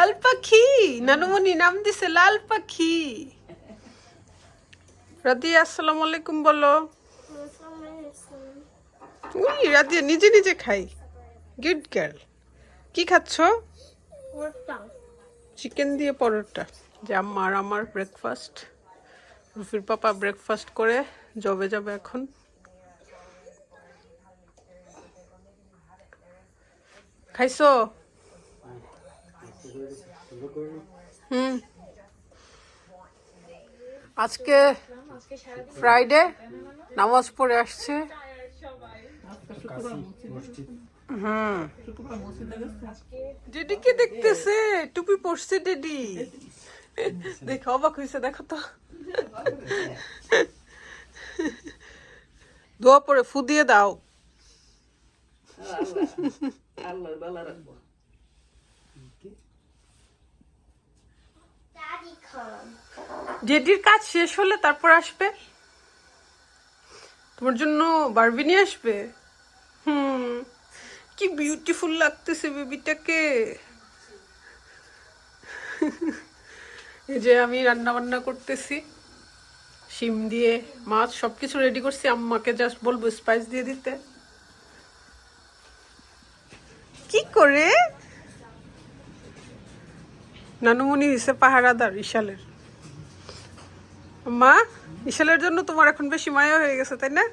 লাল পাখি নানুমণি নাম দিছে লাল পাখি। রাদিয়া আসসালামু আলাইকুম বলো। উই রাদিয়া নিজে নিজে খাই। Good girl. কি খাচ্ছ? চিকেন দিয়ে পরোটা। যে আমার ব্রেকফাস্ট। রুফির পাপা ব্রেকফাস্ট করে জবে যাবে এখন। খাইছো? আজকে ফ্রাইডে, নামাজ পড়ে আসছে। ডেডিকে দেখতেছে, টুপি পরছে ডেডি। দেখো অবাক হয়েছে, দেখো তো। দোয়া পরে ফু দিয়ে দাও। ডেডির কাজ শেষ হলে তারপর আসবে। তোমার জন্য বারবি নিয়ে আসবে। কি বিউটিফুল লাগতেছে বেবিটাকে। এই যে আমি রান্না বান্না করতেছি, শিম দিয়ে মাছ সবকিছু রেডি করছি। আম্মাকে জাস্ট বলবো স্পাইস দিয়ে দিতে। কি করে নানুমণি দিছে পাহারাদার ইশালের। মা, ইশালের জন্য তোমার এখন বেশি মায়া হয়ে গেছে, তাই না?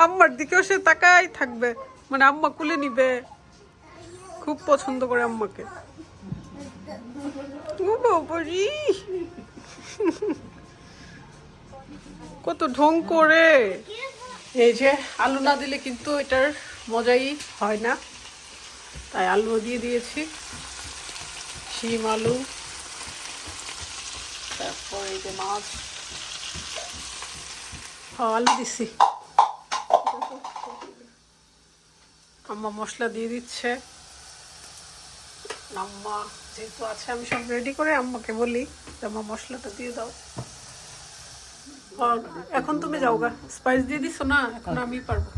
আম্মার দিকেও সে তাকাই থাকবে, মানে আম্মা কুলে নিবে। খুব পছন্দ করে আম্মাকে। কত ঢং করে। এই যে আলু না দিলে কিন্তু এটার মজাই হয় না, তাই আলু দিয়ে দিয়েছি। শিম আলু, তারপর এই যে মাছ, আলু দিছি। আম্মা মশলা দিয়ে দিচ্ছে। আম্মা যেহেতু আছে, আমি সব রেডি করে আম্মাকে বলি আম্মা মশলাটা দিয়ে দাও। আর এখন তুমি যাও গা, স্পাইস দিয়ে দিছো না, এখন আমি পারবো।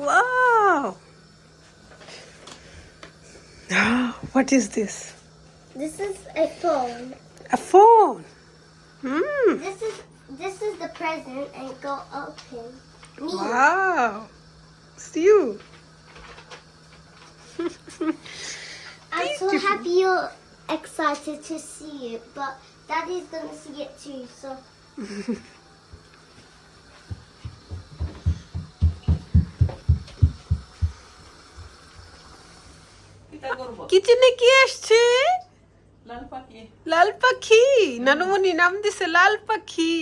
Wow! What is this? This is a phone. A phone. This is the present, and go open. Me. Wow. It's you. I'm so happy you're excited to see it, but Daddy's gonna see it too. So. কিচেনে কি আসছে? লাল পাখি নানুমণি নাম দিছে লাল পাখি।